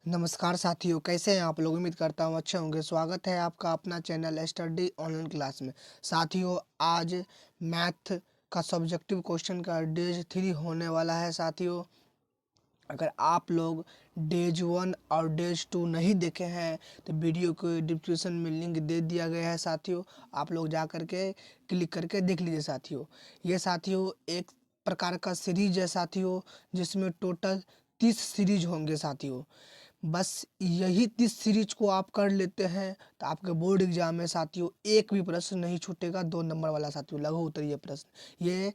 नमस्कार साथियों, कैसे हैं आप लोग। उम्मीद करता हूँ अच्छे होंगे। स्वागत है आपका अपना चैनल स्टडी ऑनलाइन क्लास में। साथियों, आज मैथ का सब्जेक्टिव क्वेश्चन का डेज 3 होने वाला है। साथियों, अगर आप लोग डेज 1 और डेज 2 नहीं देखे हैं तो वीडियो को डिस्क्रिप्शन में लिंक दे दिया गया है। साथियों, आप लोग जा करके क्लिक करके देख लीजिए। साथियों, ये साथियों एक प्रकार का सीरीज है साथियों, जिसमें टोटल 30 सीरीज होंगे। साथियों, बस यही 30 सीरीज को आप कर लेते हैं तो आपके बोर्ड एग्जाम में साथियों एक भी प्रश्न नहीं छूटेगा। 2 नंबर वाला साथियों, लघु उत्तरीय प्रश्न, ये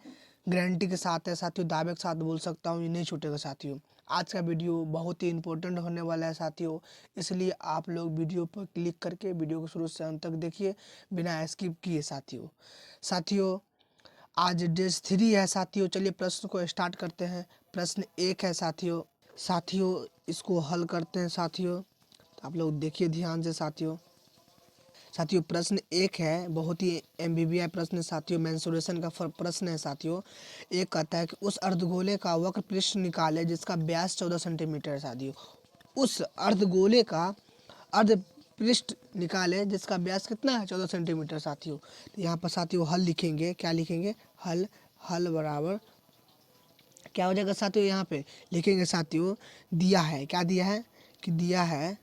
गारंटी के साथ है साथियों। दावे के साथ बोल सकता हूँ, ये नहीं छूटेगा साथियों। आज का वीडियो बहुत ही इंपॉर्टेंट होने वाला है साथियों, इसलिए आप लोग वीडियो पर क्लिक करके वीडियो को शुरू से अंत तक देखिए बिना स्किप किए। साथियों, आज डेज 3 है साथियों। चलिए प्रश्न को स्टार्ट करते हैं। प्रश्न 1 है साथियों। इसको हल करते हैं साथियों। आप लोग देखिए ध्यान से साथियों। प्रश्न 1 है, बहुत ही एमबीबीआई प्रश्न है साथियों। मेंसुरेशन का प्रश्न है साथियों। एक कहता है कि उस अर्धगोले का वक्र पृष्ठ निकाले जिसका व्यास 14 सेंटीमीटर है साथियों। उस अर्धगोले का अर्ध पृष्ठ निकाले जिसका व्यास कितना है, 14 सेंटीमीटर साथियों। तो यहाँ पर साथियों हल लिखेंगे। क्या लिखेंगे? हल बराबर क्या हो जाएगा साथियों? यहाँ पे लिखेंगे साथियों, दिया है, क्या दिया है कि दिया है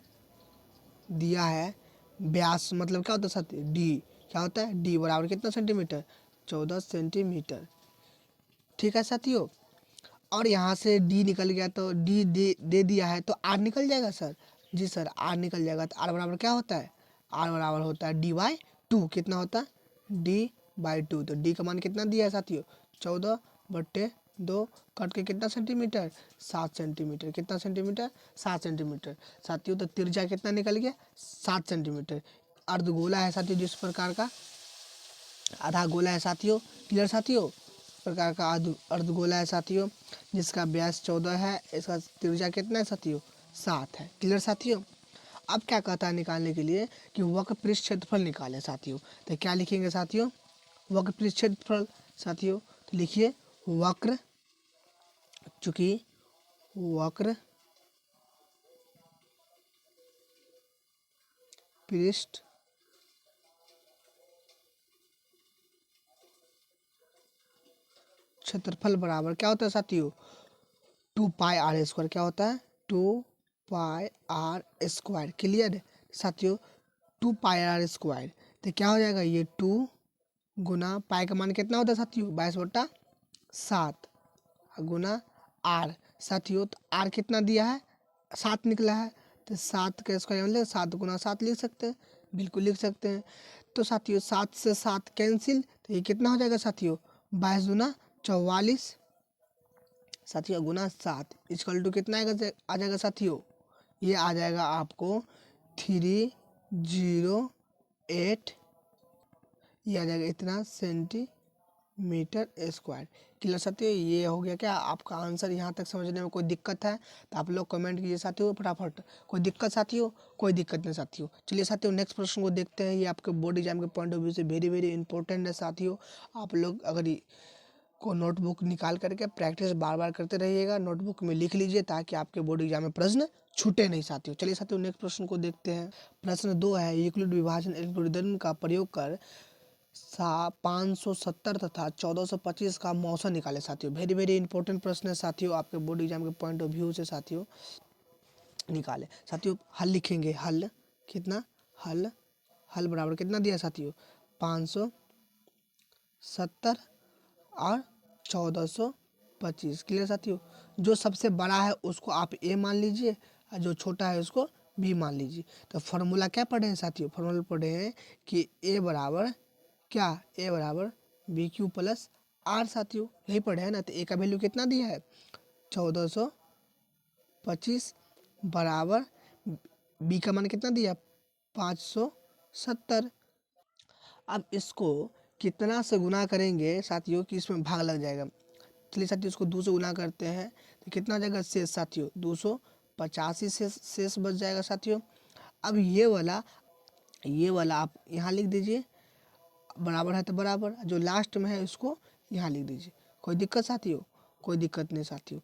व्यास, मतलब क्या होता है साथियों? डी। क्या होता है? डी बराबर कितना सेंटीमीटर? 14 सेंटीमीटर। ठीक है साथियों। और यहाँ से डी निकल गया तो डी दे दिया है तो आर निकल जाएगा सर। जी सर, आर निकल जाएगा। तो आर बराबर क्या होता है? आर बराबर होता है डी बाई टू। कितना होता है? D by two. तो डी का मान कितना दिया है साथियों? 14/2। कट के कितना सेंटीमीटर? 7 सेंटीमीटर। कितना सेंटीमीटर? 7 सेंटीमीटर साथियों। तो त्रिज्या कितना निकल गया? 7 सेंटीमीटर। अर्धगोला है साथियों जिस प्रकार का, आधा गोला है साथियों। क्लियर साथियों? प्रकार का अर्धगोला है साथियों जिसका व्यास 14 है। इसका त्रिज्या कितना है साथियों? 7 है। क्लियर साथियों? अब क्या कहता है निकालने के लिए कि वक्र पृष्ठ क्षेत्रफल निकालें साथियों। तो क्या लिखेंगे साथियों? वक्र पृष्ठ क्षेत्रफल साथियों। तो लिखिए वक्र, चूंकि वक्र पृष्ठ क्षेत्रफल बराबर क्या होता है साथियों? 2πr²। क्या होता है? 2πr²। क्लियर साथियों? 2πr²। तो क्या हो जाएगा? ये 2 गुना पाई का मान कितना होता है साथियों? 22/7 गुना आर साथियों। तो आर कितना दिया है? 7 निकला है। तो 7 का स्क्वायर मतलब 7 गुना 7 लिख सकते हैं, बिल्कुल लिख सकते हैं। तो साथियों 7 से 7 कैंसिल, तो ये कितना हो जाएगा साथियों? 22 दूना 44 साथियों गुना 7 इक्वल टू कितना आ जाएगा साथियों? ये आ जाएगा आपको 308, ये आ जाएगा इतना सेंटीमीटर स्क्वायर। क्लियर साथियों? ये हो गया क्या आपका आंसर। यहाँ तक समझने में कोई दिक्कत है तो आप लोग कमेंट कीजिए साथियों फटाफट। कोई दिक्कत साथियों? कोई दिक्कत नहीं साथियों। चलिए साथियों नेक्स्ट प्रश्न को देखते हैं। ये आपके बोर्ड एग्जाम के पॉइंट ऑफ व्यू से वेरी वेरी इंपॉर्टेंट है साथियों। आप लोग अगर को नोटबुक निकाल करके प्रैक्टिस बार बार करते रहिएगा, नोटबुक में लिख लीजिए ताकि आपके बोर्ड एग्जाम में प्रश्न छूटे नहीं साथियों। चलिए साथियों नेक्स्ट प्रश्न को देखते हैं। प्रश्न 2 है, यूक्लिड विभाजन एल्गोरिदम का प्रयोग कर 570 तथा 1425 का मौसा निकाले साथियों। वेरी वेरी इंपॉर्टेंट प्रश्न है साथियों, आपके बोर्ड एग्जाम के पॉइंट ऑफ व्यू से साथियों निकाले। साथियों हल लिखेंगे। हल कितना? हल बराबर कितना दिया साथियों? 570 और 1425। क्लियर साथियों? जो सबसे बड़ा है उसको आप ए मान लीजिए और जो छोटा है उसको बी मान लीजिए। तो फॉर्मूला क्या पढ़े हैं साथियों? फॉर्मूला पढ़े हैं कि ए बराबर क्या? ए बराबर बी क्यू प्लस आर साथियों, यही पढ़े हैं ना। तो ए का वैल्यू कितना दिया है? 1425 बराबर बी का मान कितना दिया? 570। अब इसको कितना से गुना करेंगे साथियों कि इसमें भाग लग जाएगा। चलिए साथियों इसको 2 से गुना करते हैं तो कितना आ जाएगा शेष साथियों? 285 शेष बच जाएगा साथियों। अब ये वाला आप यहाँ लिख दीजिए, बराबर है तो बराबर, जो लास्ट में है उसको यहाँ लिख दीजिए। कोई दिक्कत साथियों? कोई दिक्कत नहीं साथियों।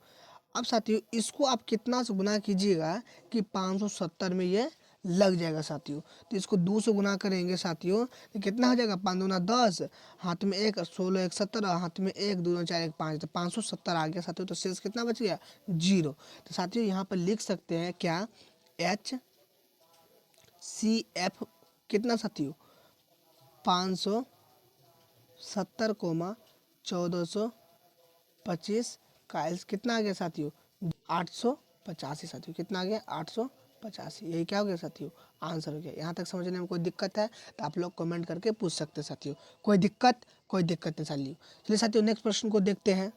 अब साथियों इसको आप कितना से गुना कीजिएगा कि 570 में ये लग जाएगा साथियों। तो इसको 2 से गुना करेंगे साथियों तो कितना हो जाएगा, 5 दूना 10, हाथ में 1, 16 1 17, हाथ में 1 2 4 1 5, तो 570 आ गया साथियों। तो शेष कितना बच गया, 0। तो साथियों यहाँ पर लिख सकते हैं क्या, एच सी एफ कितना साथियों, 570 कोमा 1425 का एल्स कितना आ गया साथियों, 885 साथियों। कितना आ गया, 885। यही क्या हो गया साथियों, आंसर हो गया। यहाँ तक समझने में कोई दिक्कत है तो आप लोग कमेंट करके पूछ सकते हैं साथियों। कोई दिक्कत नहीं साथियों। चलिए साथियों नेक्स्ट प्रश्न को देखते हैं।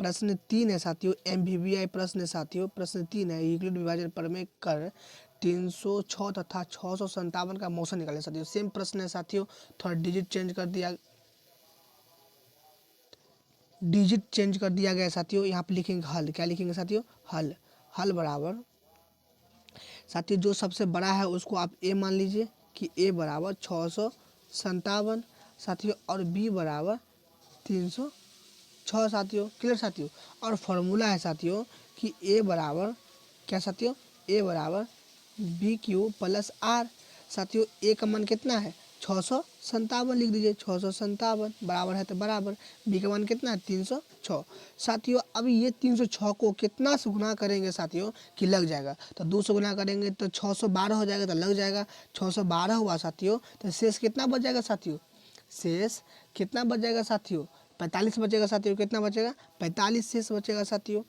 प्रश्न 3 है साथियों, MVVI प्रश्न है साथियों। प्रश्न 3 है, यूक्लिड विभाजन प्रमेय कर 306 तथा 657 का मोशन निकालें साथियों। सेम प्रश्न है साथियों, थोड़ा डिजिट चेंज कर दिया गया साथियों। यहाँ पे लिखेंगे हल, क्या लिखेंगे साथियों, हल। हल बराबर साथियों जो सबसे बड़ा है उसको आप ए मान लीजिए कि ए बराबर 657 साथियों, और बी बराबर 306 साथियों। क्लियर साथियों। और फॉर्मूला है साथियों कि ए बराबर क्या साथियों, ए बराबर बी क्यू प्लस आर साथियों। ए का मान कितना है, 657 लिख दीजिए, 657 बराबर है तो बराबर, बी का मान कितना है, 306 साथियों। अब ये 306 को कितना से गुना करेंगे साथियों कि लग जाएगा, तो 2 से गुना करेंगे तो 612 हो जाएगा, तो लग जाएगा। 612 हुआ साथियों, तो शेष कितना बच जाएगा साथियों, शेष कितना बच जाएगा साथियों, 45 बचेगा साथियों। कितना बचेगा, 45 शेष बचेगा साथियों।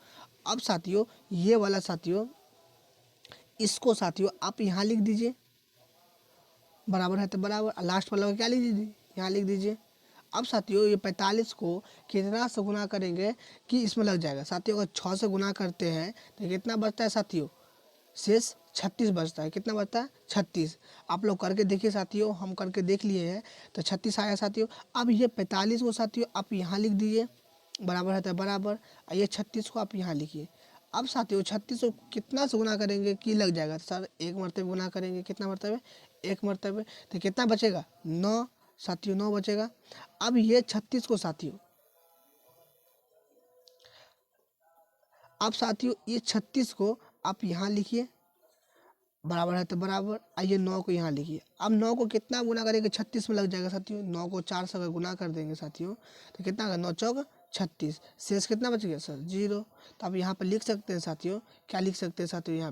अब साथियों ये वाला साथियों, इसको साथियों आप यहाँ लिख दीजिए, बराबर है तो बराबर, लास्ट वाला को क्या लिख दीजिए, यहाँ लिख दीजिए। अब साथियों ये 45 को कितना से गुना करेंगे कि इसमें लग जाएगा साथियों। अगर 6 से गुना करते हैं तो कितना बचता है साथियों, शेष 36 बचता है। कितना बचता है, 36। आप लोग करके देखिए साथियों, हम करके देख लिए हैं तो 36 आया साथियों। अब ये 45 को साथियों आप यहाँ लिख दीजिए, बराबर है तो बराबर, ये 36 को आप यहाँ लिखिए। अब साथियों 36 को कितना से गुना करेंगे कि लग जाएगा, तो सर एक मरतबे गुना करेंगे, कितना मरतबे, एक मरतबे, तो कितना बचेगा, 9 साथियों, 9 बचेगा। अब ये 36 को साथियों, अब साथियों ये 36 को आप यहाँ लिखिए, बराबर है तो बराबर, आइए 9 को यहाँ लिखिए। अब 9 को कितना गुना करेंगे, 36 में लग जाएगा साथियों। 9 को 4 से अगर गुना कर देंगे साथियों तो कितना होगा, 9 चौक 36, शेष कितना बच गया सर, 0। तो आप यहाँ पर लिख सकते हैं साथियों, क्या लिख सकते हैं साथियों, यहाँ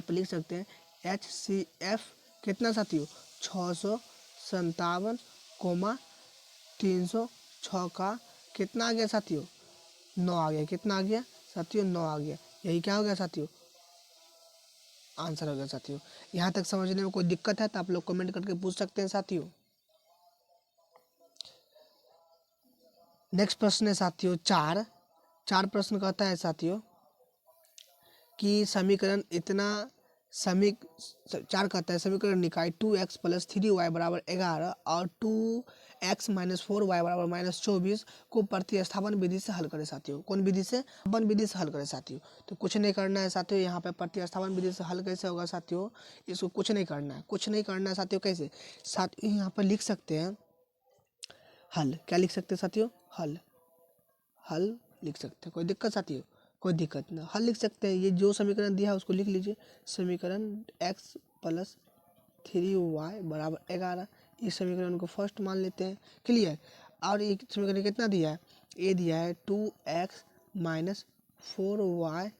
पे लिख सकते हैं HCF कितना साथियों, 657 कोमा 306 का कितना आ गया साथियों, 9 आ गया। कितना आ गया साथियों, 9 आ गया। यही क्या हो गया साथियों, आंसर हो गया साथियों। यहाँ तक समझने में कोई दिक्कत है तो आप लोग कमेंट करके पूछ सकते हैं साथियों। नेक्स्ट प्रश्न है साथियों 4 प्रश्न कहता है साथियों कि समीकरण इतना समीक 4 कहता है समीकरण निकाय 2x प्लस 3y बराबर 11 और 2x माइनस 4y बराबर माइनस 24 को प्रतिस्थापन विधि से हल करें साथियों। कौन विधि से, प्रतिस्थापन विधि से हल करें साथियों। तो कुछ नहीं करना है साथियों, यहाँ पे प्रतिस्थापन विधि से हल कैसे होगा साथियों, इसको कुछ नहीं करना है साथियों। कैसे साथियों, यहाँ पर लिख सकते हैं हल, क्या लिख सकते हैं साथियों, हल लिख सकते हैं। कोई दिक्कत साथियों, कोई दिक्कत ना, हल लिख सकते हैं। ये जो समीकरण दिया है उसको लिख लीजिए, समीकरण x प्लस 3y बराबर 11, इस समीकरण को फर्स्ट मान लेते हैं। क्लियर। और एक समीकरण कितना दिया है, ये दिया है 2x माइनस 4y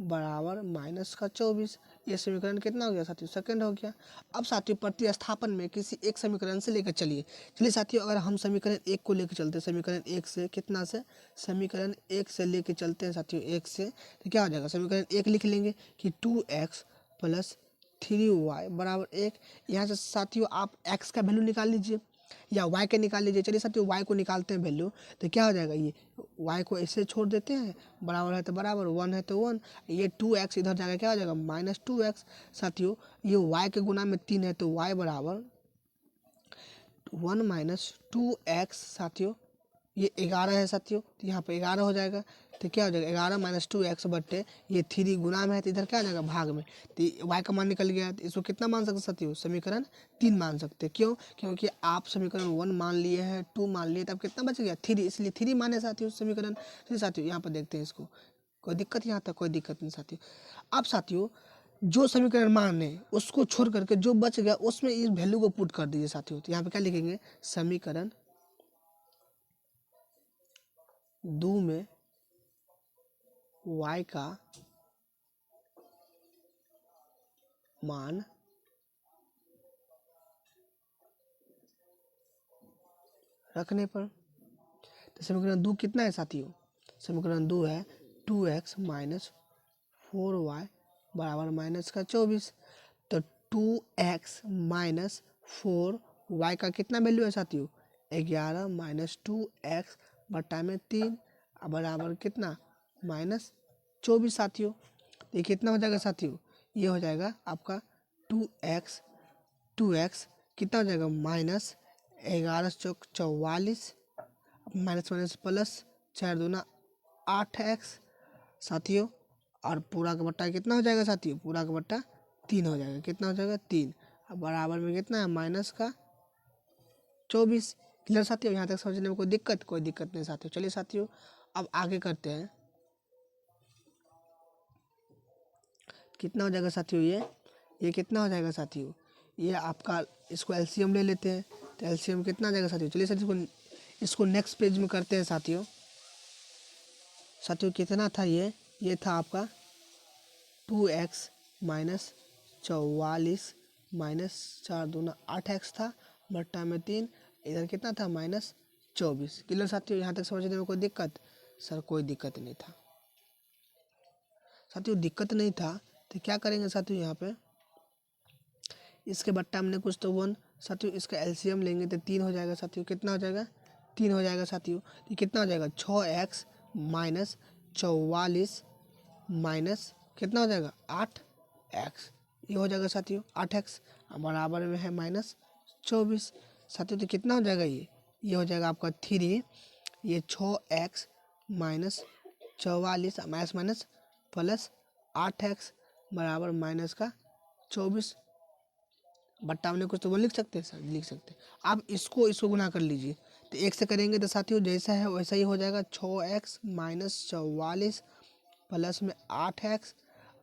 बराबर माइनस का 24, ये समीकरण कितना हो गया साथियों, सेकंड हो गया। अब साथियों प्रतिस्थापन में किसी एक समीकरण से लेकर चलिए साथियों, अगर हम समीकरण 1 को लेकर चलते हैं, समीकरण 1 से कितना से, समीकरण 1 से लेकर चलते हैं साथियों, 1 से, तो क्या हो जाएगा, समीकरण 1 लिख लेंगे कि 2x प्लस 3y बराबर 1। यहाँ से साथियों आप x का वैल्यू निकाल लीजिए या y का निकाल लीजिए। चलिए साथियों y को निकालते हैं वैल्यू, तो क्या हो जाएगा, ये y को ऐसे छोड़ देते हैं, बराबर है तो बराबर, 1 है तो 1, ये 2x इधर जाएगा, क्या हो जाएगा, माइनस 2x साथियों। ये y के गुना में 3 है तो y बराबर 1 माइनस 2x साथियों, ये 11 है साथियों, तो यहाँ पे 11 हो जाएगा। तो क्या हो जाएगा 11 माइनस 2x बट्टे ये 3 गुना में है तो इधर क्या आ जाएगा भाग में, तो y का मान निकल गया। तो इसको कितना मान सकते साथियों, समीकरण 3 मान सकते। क्यों, क्योंकि आप समीकरण 1 मान लिए हैं, 2 मान लिए, तब कितना बच गया 3, इसलिए 3 माने साथियों समीकरण। फिर साथियों यहाँ पर देखते हैं इसको, कोई दिक्कत यहाँ तक कोई दिक्कत नहीं साथियों। अब साथियों जो समीकरण माने उसको छोड़ करके जो बच गया उसमें इस वैल्यू को पुट कर दीजिए साथियों। तो यहाँ पे क्या लिखेंगे, समीकरण 2 में y का मान रखने पर, तो समीकरण 2 कितना है साथियों, समीकरण 2 है 2x माइनस 4y बराबर माइनस का 24। तो 2x माइनस 4y का कितना वैल्यू है साथियों, 11 माइनस 2x बटा में 3 बराबर कितना माइनस 24 साथियों। ये कितना हो जाएगा साथियों, ये हो जाएगा आपका 2x कितना हो जाएगा माइनस 11 चौक 44 माइनस माइनस प्लस 4 दूना 8x साथियों, और पूरा का बट्टा कितना हो जाएगा साथियों, पूरा का बट्टा 3 हो जाएगा। कितना हो जाएगा 3, अब बराबर में कितना है माइनस का 24। क्लियर साथियों, यहाँ तक समझने में कोई दिक्कत नहीं साथियों। चलिए साथियों अब आगे करते हैं। कितना हो जाएगा साथियों, ये कितना हो जाएगा साथियों, ये आपका इसको एलसीएम ले लेते हैं। तो एलसीएम कितना आ जाएगा साथियों, चलिए साथियों इसको नेक्स्ट पेज में करते हैं साथियों। साथियों कितना था ये था आपका 2x माइनस 44 माइनस 4 दूना 8x था बट्टा में 3, इधर कितना था माइनस 24। क्लियर साथियों, यहाँ तक समझने में कोई दिक्कत, सर कोई दिक्कत नहीं था साथियों, दिक्कत नहीं था। तो क्या करेंगे साथियों, यहाँ पे इसके बट्टा हमने कुछ तो 1 साथियों, इसका एलसीएम लेंगे तो 3 हो जाएगा साथियों। कितना हो जाएगा 3 हो जाएगा साथियों। तो कितना हो जाएगा 6x माइनस 44 माइनस कितना हो जाएगा 8x, ये हो जाएगा साथियों 8x बराबर में है माइनस 24 साथियों। तो कितना हो जाएगा ये हो जाएगा आपका 3, ये 6x minus 44 minus minus plus 8x बराबर माइनस का 24 बट्टा में कुछ तो वो लिख सकते हैं सर, लिख सकते हैं। आप इसको गुना कर लीजिए, तो 1 से करेंगे तो साथियों जैसा है वैसा ही हो जाएगा 6x माइनस 44 प्लस में 8x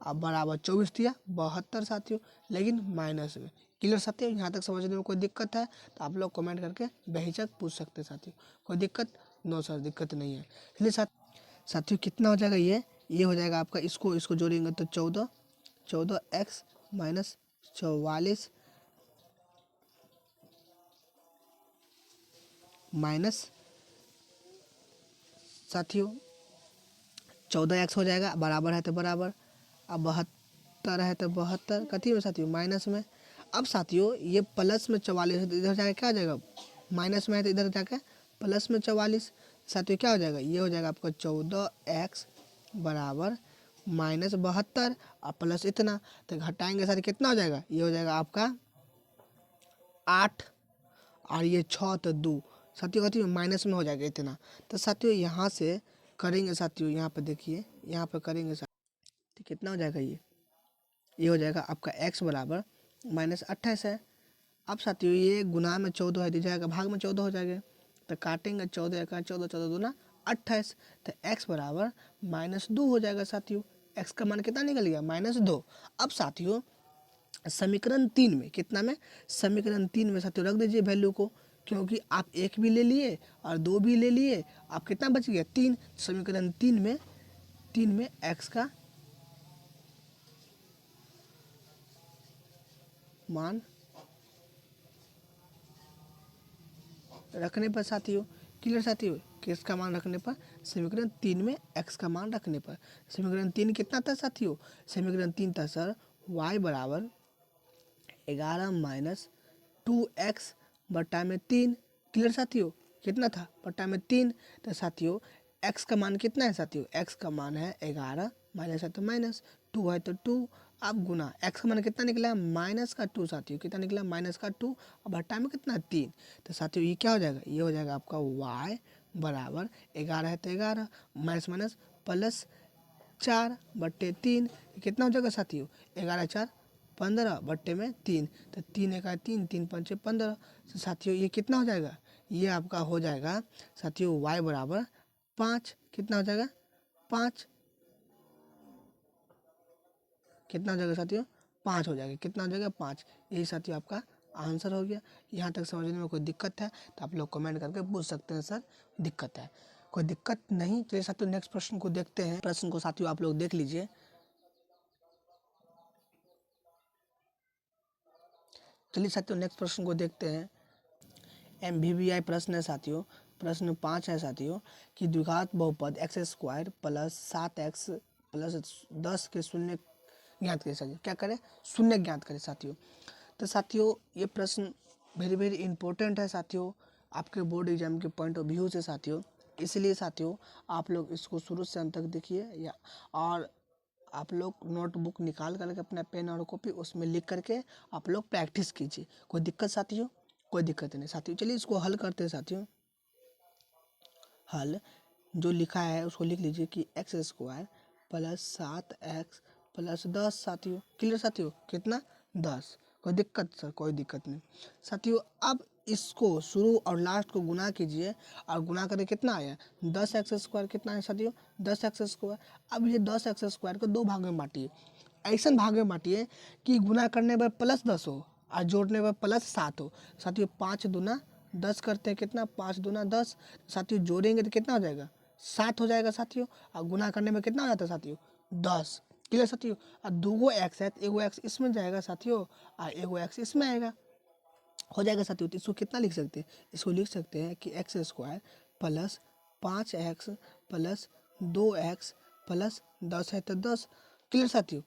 अब बराबर 24 दिया 72 साथियों, लेकिन माइनस में। क्लियर साथियों, यहाँ तक समझने में कोई दिक्कत है तो आप लोग कमेंट करके बेहिचक पूछ सकते हैं साथियों। कोई दिक्कत, नो सर दिक्कत नहीं है। इसलिए साथियों कितना हो जाएगा ये हो जाएगा आपका, इसको जोड़ेंगे तो 14x माइनस 44 माइनस साथियों 14x हो जाएगा, बराबर है तो बराबर, अब 72 है तो 72 कथी में साथियों माइनस में। अब साथियों ये प्लस में 44 है तो इधर जाके क्या आ जाएगा, माइनस में है तो इधर जाके प्लस में 44 साथियों क्या हो जाएगा, ये हो जाएगा आपका 14x बराबर माइनस 72 और प्लस इतना, तो घटाएंगे साथियों कितना हो जाएगा, ये हो जाएगा आपका 8 और ये 6 तो 2 साथियों कथी में माइनस में हो जाएगा इतना। तो साथियों यहाँ से करेंगे साथियों, यहाँ पे देखिए यहाँ पे करेंगे साथियों, तो कितना हो जाएगा ये हो जाएगा आपका x बराबर माइनस 28 है। अब साथियों ये गुना में 14 है, जाएगा भाग में 14 हो जाएगा, तो काटेंगे 14 का 14 14 दूना 28, तो x बराबर माइनस 2 हो जाएगा साथियों। x का मान कितना निकल गया माइनस 2। अब साथियों समीकरण 3 में कितना में, समीकरण 3 में साथियों रख दीजिए वैल्यू को, क्योंकि आप 1 भी ले लिए और 2 भी ले लिए, आप कितना बच गया 3। समीकरण 3 में x का मान रखने पर साथियों, क्लियर साथियों, किसका मान रखने पर, समीकरण 3 में x का मान रखने पर। समीकरण 3 कितना था साथियों, समीकरण 3 था सर y बराबर 11 माइनस 2x बटा में 3। क्लियर साथियों, कितना था बटा में 3। तो साथियों x का मान कितना है साथियों, x का मान है 11 माइनस है तो माइनस 2 है तो 2, अब गुना x का मान कितना निकला माइनस का 2 साथियों, कितना निकला माइनस का 2 और बट्टा में कितना 3। तो साथियों ये क्या हो जाएगा, ये हो जाएगा आपका y बराबर 11 है तो 11 माइनस माइनस प्लस 4/3 कितना हो जाएगा साथियों 11 4 15 बट्टे में 3 तो 3 1 3 3 5 15। तो साथियों ये कितना हो जाएगा ये आपका हो जाएगा साथियों y बराबर 5 कितना हो जाएगा 5 कितना हो जाएगा साथियों 5 हो जाएगा कितना हो जाएगा 5। यही साथियों आपका आंसर हो गया। यहाँ तक समझने में कोई दिक्कत है तो आप लोग कमेंट करके पूछ सकते हैं सर दिक्कत है। कोई दिक्कत नहीं चलिए साथियों नेक्स्ट प्रश्न को देखते हैं। प्रश्न को साथियों आप लोग देख लीजिए। चलिए साथियों नेक्स्ट प्रश्न को देखते हैं। MVVI प्रश्न है साथियों। प्रश्न 5 है साथियों कि द्विघात बहुपद x² प्लस 7x प्लस 10 के शून्य ज्ञात करें साथियों। क्या करें शून्य ज्ञात करें साथियों। तो साथियों ये प्रश्न वेरी वेरी इंपॉर्टेंट है साथियों आपके बोर्ड एग्जाम के पॉइंट ऑफ व्यू से साथियों। इसलिए साथियों आप लोग इसको शुरू से अंत तक देखिए या और आप लोग नोटबुक निकाल करके अपना पेन और कॉपी उसमें लिख करके आप लोग प्रैक्टिस कीजिए। कोई दिक्कत साथियों कोई दिक्कत नहीं साथियों। चलिए इसको हल करते हैं साथियों। हल जो लिखा है उसको लिख लीजिए कि x² प्लस 7x प्लस 10 साथियों। क्लियर साथियों कितना 10। कोई दिक्कत सर कोई दिक्कत नहीं साथियों। अब इसको शुरू और लास्ट को गुना कीजिए और गुना करके कितना आया 10x² कितना है साथियों 10x²। अब ये 10x² को 2 भाग में बांटिए। ऐसा भाग में बांटिए कि गुना करने पर +10 हो और जोड़ने पर +7 हो साथियों। 5 दूना 10 करते हैं कितना 5 दूना 10 साथियों। जोड़ेंगे तो कितना हो जाएगा 7 हो जाएगा साथियों। और गुना करने में कितना हो जाता है साथियों 10। क्लियर साथियों। और 2 x है तो 1 x इसमें जाएगा साथियों और 1 x इसमें आएगा हो जाएगा साथियों। तो इसको कितना लिख सकते हैं इसको लिख सकते हैं कि x² plus 5x plus 2x plus 10 है तो 10। क्लियर साथियों।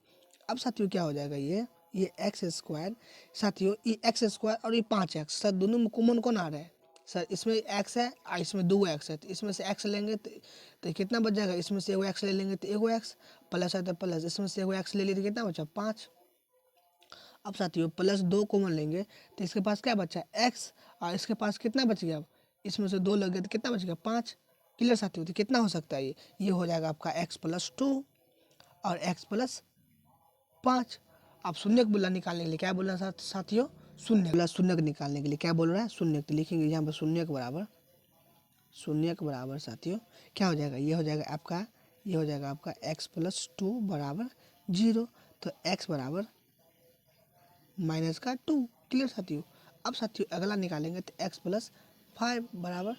अब साथियों क्या हो जाएगा ये x² साथियों ये x² और ये 5x सर दोनों में कॉमन कौन आ रहा है सर इसमें x है और इसमें 2x है तो इसमें से x लेंगे तो कितना बच जाएगा इसमें से 1 x ले लेंगे तो 1 x प्लस है तो प्लस इसमें से 1 x ले लिए तो कितना बचा 5। अब साथियों +2 कॉमन लेंगे तो इसके पास क्या बचा x और इसके पास कितना बच गया अब इसमें से 2 लगे तो कितना बच गया 5। क्लियर साथियों। तो कितना हो सकता है ये हो जाएगा आपका x + 2 और x + 5। आप शून्य बोला निकालने के लिए क्या बोल रहे हैं साथियों शून्य बोला शून्य निकालने के लिए क्या बोल रहा है शून्य। तो लिखेंगे यहाँ पर शून्य के बराबर साथियों क्या हो जाएगा ये हो जाएगा आपका x + 2 बराबर 0। तो x बराबर -2। क्लियर साथियों। अब साथियों अगला निकालेंगे तो x + 5 बराबर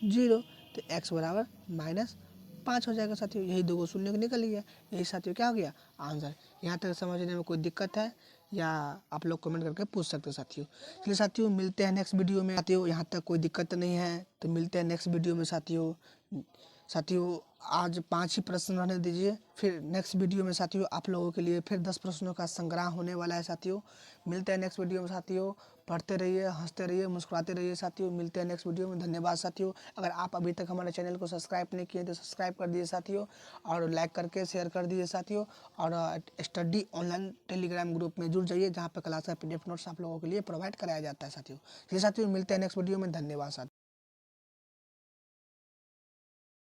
0। तो x बराबर -5 हो जाएगा साथियों। यही 2 शून्य निकल गया। यही साथियों क्या हो गया आंसर। यहाँ तक समझने में कोई दिक्कत है या आप लोग कमेंट करके पूछ सकते हैं साथियों। चलिए साथियों मिलते हैं नेक्स्ट वीडियो में साथियों। यहाँ तक कोई दिक्कत नहीं है तो मिलते हैं नेक्स्ट वीडियो में साथियों आज 5 ही प्रश्न रहने दीजिए। फिर नेक्स्ट वीडियो में साथियों आप लोगों के लिए फिर 10 प्रश्नों का संग्रह होने वाला है साथियों। मिलते हैं नेक्स्ट वीडियो में साथियों। पढ़ते रहिए हंसते रहिए मुस्कुराते रहिए साथियों। मिलते हैं नेक्स्ट वीडियो में। धन्यवाद साथियों। अगर आप अभी तक हमारे चैनल को सब्सक्राइब नहीं किए तो सब्सक्राइब कर दीजिए साथियों और लाइक करके शेयर कर दीजिए साथियों। और स्टडी ऑनलाइन टेलीग्राम ग्रुप में जुड़ जाइए जहाँ पर क्लास का PDF नोट्स आप लोगों के लिए प्रोवाइड कराया जाता है साथियों। चलिए साथियों मिलते हैं नेक्स्ट वीडियो में। धन्यवाद साथियों।